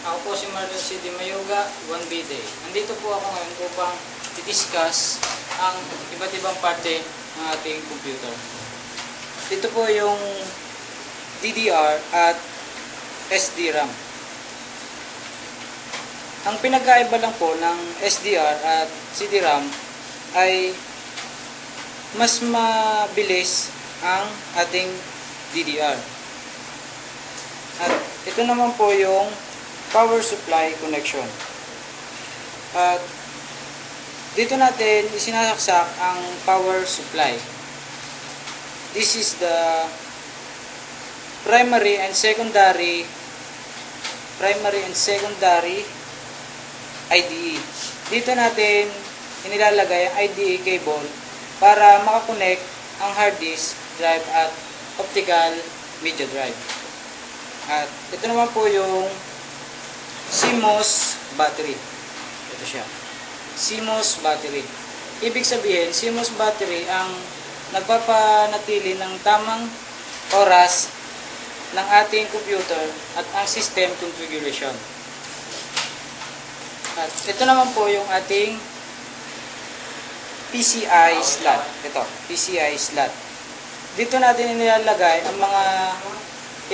Ako po si Marlon C. Di Mayoga, 1B Day. Nandito po ako ngayon upang i-discuss ang iba't ibang parte ng ating computer. Dito po yung DDR at SDRAM. Ang pinagkaiba lang po ng SDR at CD-RAM ay mas mabilis ang ating DDR. At ito naman po yung power supply connection. At dito natin isinasaksak ang power supply. This is the primary and secondary IDE. Dito natin inilalagay ang IDE cable para makakonect ang hard disk drive at optical media drive. At ito naman po yung CMOS battery. Ito siya. CMOS battery. Ibig sabihin, CMOS battery ang nagpapanatili ng tamang oras ng ating computer at ang system configuration. At ito naman po yung ating PCI slot. Ito, PCI slot. Dito natin inilalagay ang mga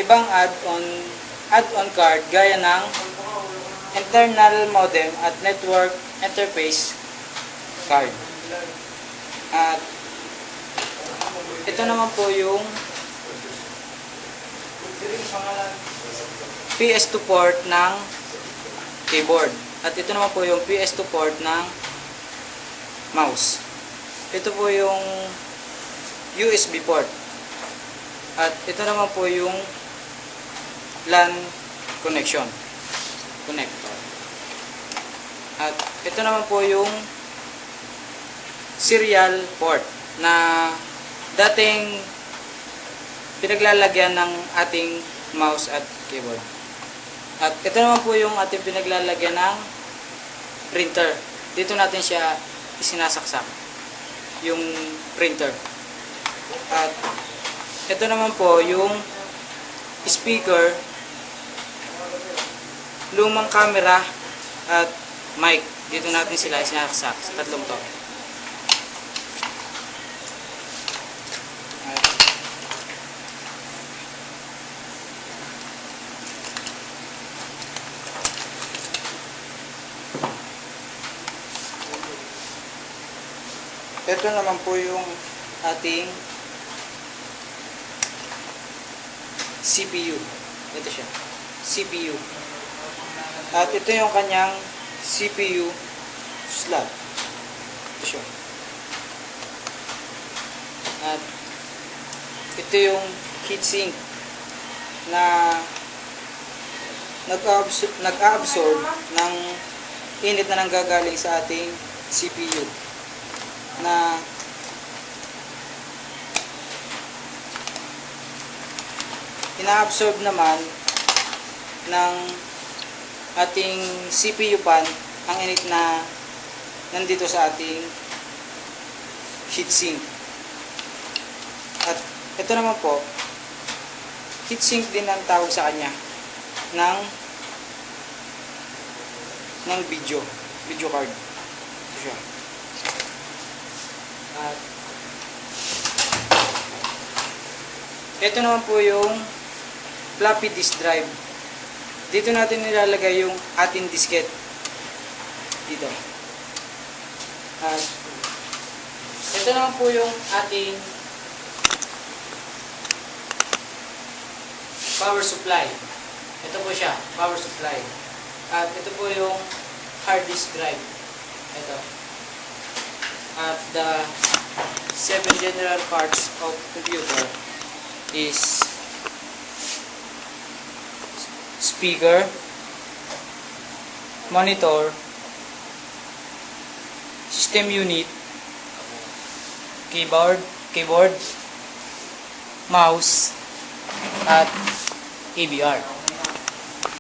ibang add-on card gaya ng internal modem at network interface card. At ito naman po yung PS2 port ng keyboard. At ito naman po yung PS2 port ng mouse. Ito po yung USB port. At ito naman po yung LAN connection. Connector. At ito naman po yung serial port na dating pinaglalagyan ng ating mouse at keyboard. At ito naman po yung ating pinaglalagyan ng printer. Dito natin siya isinasaksak. Yung printer. At ito naman po yung speaker, lumang camera at mic. Dito natin sila isinasaksak sa tatlong to. Ito naman po yung ating CPU. Ito siya. CPU. At ito yung kanyang CPU slot. Ito siya. At ito yung heatsink na nag-absorb ng init na nanggagaling sa ating CPU. Na ina-absorb naman ng ating CPU pan ang init na nandito sa ating heatsink. At ito naman po, heatsink din ang tawag sa kanya ng video card. Ito siya. At ito naman po yung floppy disk drive. Dito natin nilalagay yung ating disket. Dito. At ito naman po yung ating power supply. Ito po siya, power supply. At ito po yung hard disk drive. Ito. At the 7 general parts of computer is speaker, monitor, system unit, keyboard, mouse, at AVR.